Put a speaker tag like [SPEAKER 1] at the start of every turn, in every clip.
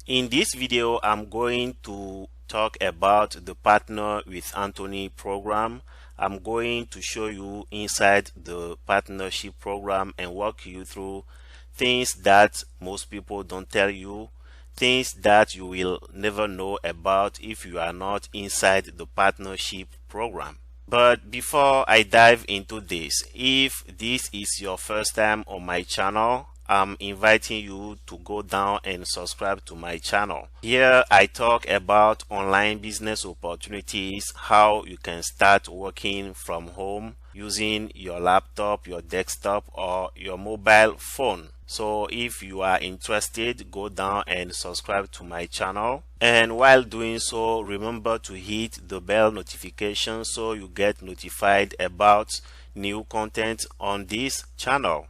[SPEAKER 1] In this video, I'm going to talk about the Partner with Anthony program. I'm going to show you inside the partnership program and walk you through things that most people don't tell you, things that you will never know about if you are not inside the partnership program. But before I dive into this, if this is your first time on my channel, I'm inviting you to go down and subscribe to my channel. Here I talk about online business opportunities, how you can start working from home using your laptop, your desktop, or your mobile phone. So if you are interested, go down and subscribe to my channel. And while doing so, remember to hit the bell notification so you get notified about new content on this channel.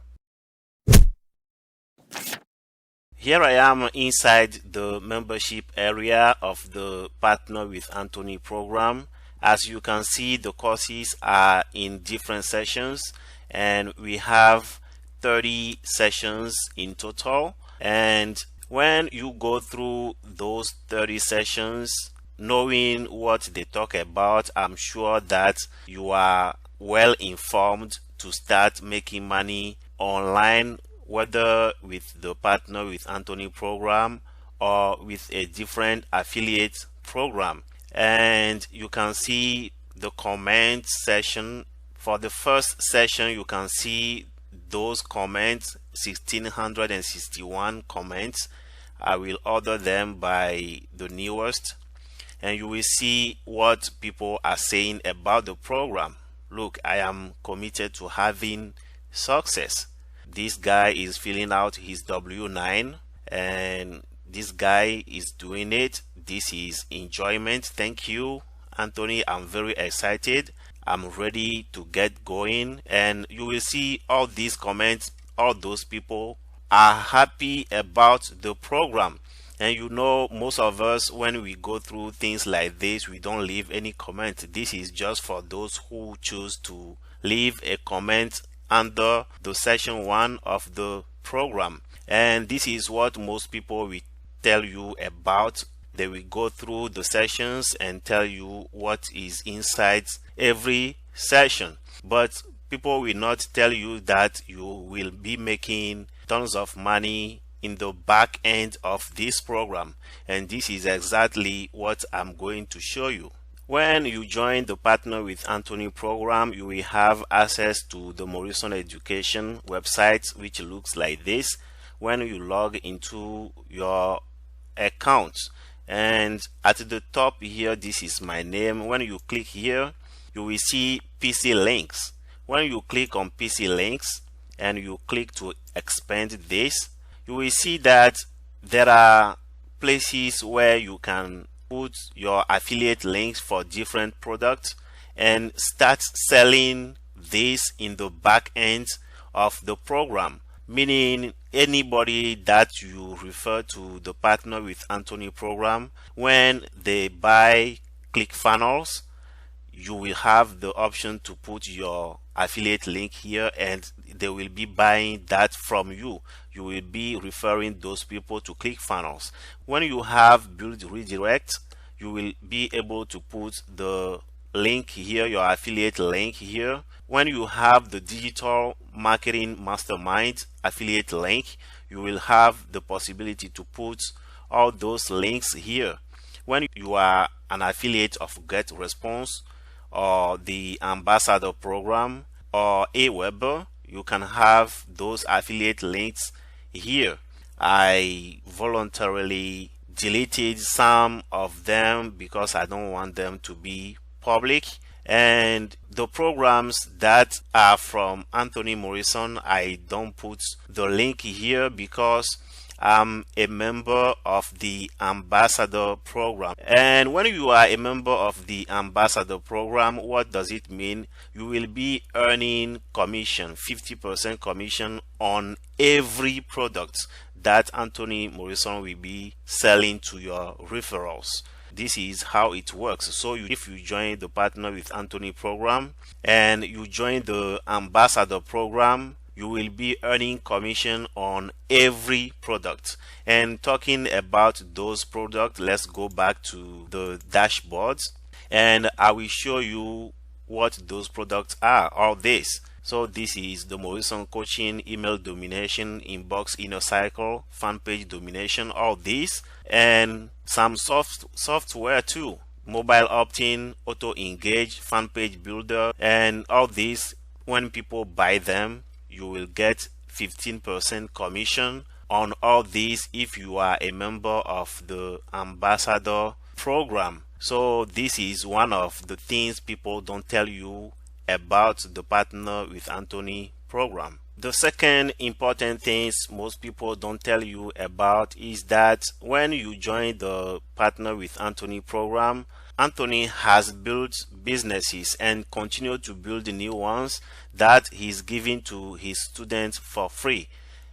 [SPEAKER 1] Here I am inside the membership area of the Partner with Anthony program. As you can see, the courses are in different sessions and we have 30 sessions in total. And when you go through those 30 sessions, knowing what they talk about, I'm sure that you are well informed to start making money online, whether with the Partner with Anthony program or with a different affiliate program. And you can see the comment section. For the first session, you can see those comments, 1661 comments. I will order them by the newest, and you will see what people are saying about the program. Look, I am committed to having success. This guy is filling out his W9 and this guy is doing it. This is enjoyment. Thank you, Anthony. I'm very excited. I'm ready to get going. And you will see all these comments. All those people are happy about the program. And you know, most of us, when we go through things like this, we don't leave any comment. This is just for those who choose to leave a comment under the session 1 of the program. And this is what most people will tell you about. They will go through the sessions and tell you what is inside every session, but people will not tell you that you will be making tons of money in the back end of this program. And this is exactly what I'm going to show you. When you join the Partner with Anthony program, you will have access to the Morrison education website, which looks like this when you log into your account. And at the top here, this is my name. When you click here, you will see PC links. When you click on PC links and you click to expand this, you will see that there are places where you can put your affiliate links for different products and start selling this in the back end of the program, meaning anybody that you refer to the Partner with Anthony program, when they buy ClickFunnels, you will have the option to put your affiliate link here and they will be buying that from you. You will be referring those people to ClickFunnels. When you have Build Redirect, you will be able to put the link here, your affiliate link here. When you have the Digital Marketing Mastermind affiliate link, you will have the possibility to put all those links here. When you are an affiliate of GetResponse or the Ambassador program or Aweber, you can have those affiliate links here. I voluntarily deleted some of them because I don't want them to be public. And the programs that are from Anthony Morrison, I don't put the link here because I'm a member of the Ambassador program. And when you are a member of the Ambassador program, what does it mean? You will be earning commission, 50% commission on every product that Anthony Morrison will be selling to your referrals. This is how it works. So if you join the Partner with Anthony program and you join the Ambassador program, you will be earning commission on every product. And talking about those products, let's go back to the dashboard and I will show you what those products are. All this. So this is the Morrison coaching, email domination, inbox inner cycle, fan page domination, all this, and some software too. Mobile opt-in, auto engage, fan page builder, and all these. When people buy them, you will get 15% commission on all these if you are a member of the ambassador program. So this is one of the things people don't tell you about the Partner with Anthony program. The second important things most people don't tell you about is that when you join the Partner with Anthony program, Anthony has built businesses and continue to build new ones that he's giving to his students for free.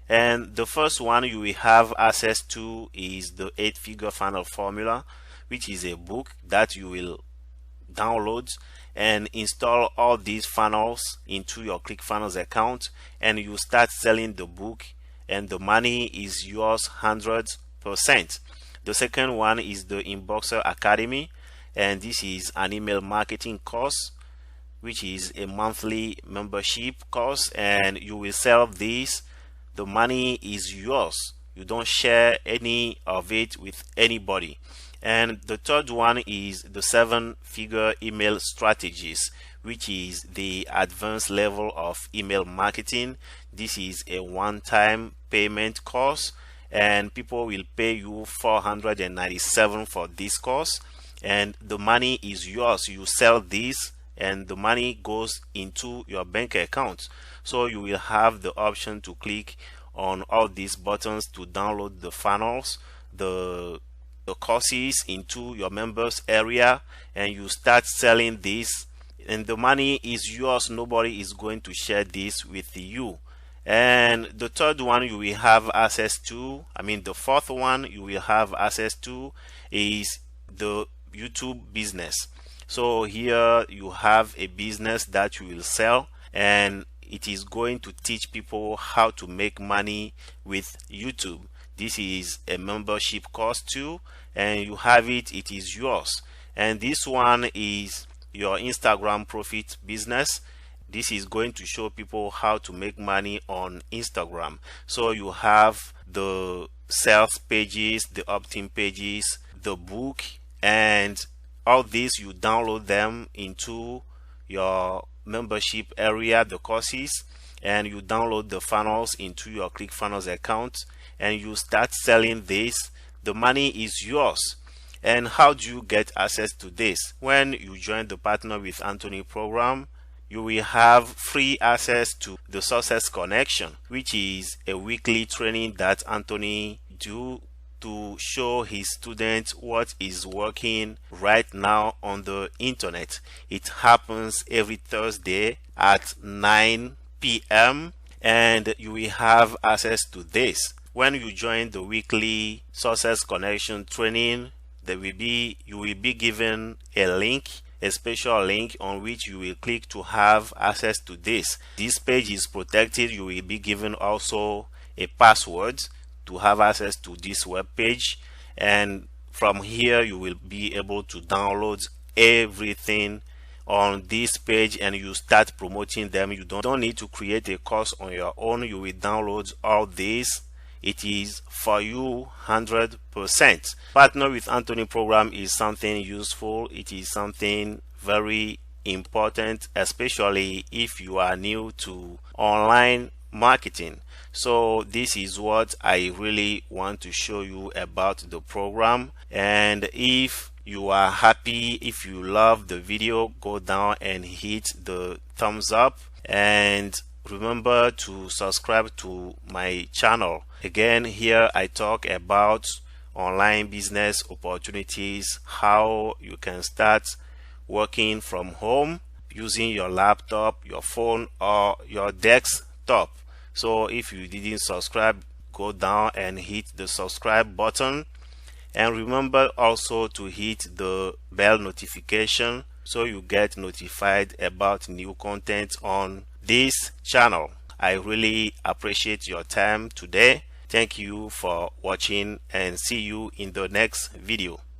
[SPEAKER 1] And the first one you will have access to is the 8-figure funnel formula, which is a book that you will download and install all these funnels into your ClickFunnels account, and you start selling the book and the money is yours 100%. The second one is the Inboxer Academy, and this is an email marketing course which is a monthly membership course, and you will sell this. The money is yours. You don't share any of it with anybody. And the third one is the 7-figure email strategies, which is the advanced level of email marketing. This is a one-time payment course, and people will pay you $497 for this course, and the money is yours. You sell this and the money goes into your bank account. So you will have the option to click on all these buttons to download the funnels, the courses into your members area, and you start selling this, and the money is yours. Nobody is going to share this with you. And the third one you will have access to, the fourth one you will have access to is the YouTube business. So here you have a business that you will sell, and it is going to teach people how to make money with YouTube. This is a membership course too, and you have it is yours. And this one is your Instagram profit business. This is going to show people how to make money on Instagram. So you have the sales pages, the opt-in pages, the book, and all these you download them into your membership area, the courses, and you download the funnels into your ClickFunnels account, and you start selling this. The money is yours. And how do you get access to this? When you join the Partner with Anthony program, you will have free access to the Success Connection, which is a weekly training that Anthony do to show his students what is working right now on the internet. It happens every Thursday at 9 p.m. and you will have access to this. When you join the weekly Success Connection training, you will be given a link, a special link on which you will click to have access to this. This page is protected. You will be given also a password to have access to this web page, and from here you will be able to download everything on this page and you start promoting them. You don't need to create a course on your own. You will download all this. It is for you 100%. Partner with Anthony program is something useful. It is something very important, especially if you are new to online marketing. So this is what I really want to show you about the program. And if you are happy, if you love the video, go down and hit the thumbs up, and remember to subscribe to my channel. Again, here I talk about online business opportunities, how you can start working from home using your laptop, your phone, or your desktop. So if you didn't subscribe, go down and hit the subscribe button, and remember also to hit the bell notification so you get notified about new content on this channel. I really appreciate your time today. Thank you for watching and see you in the next video.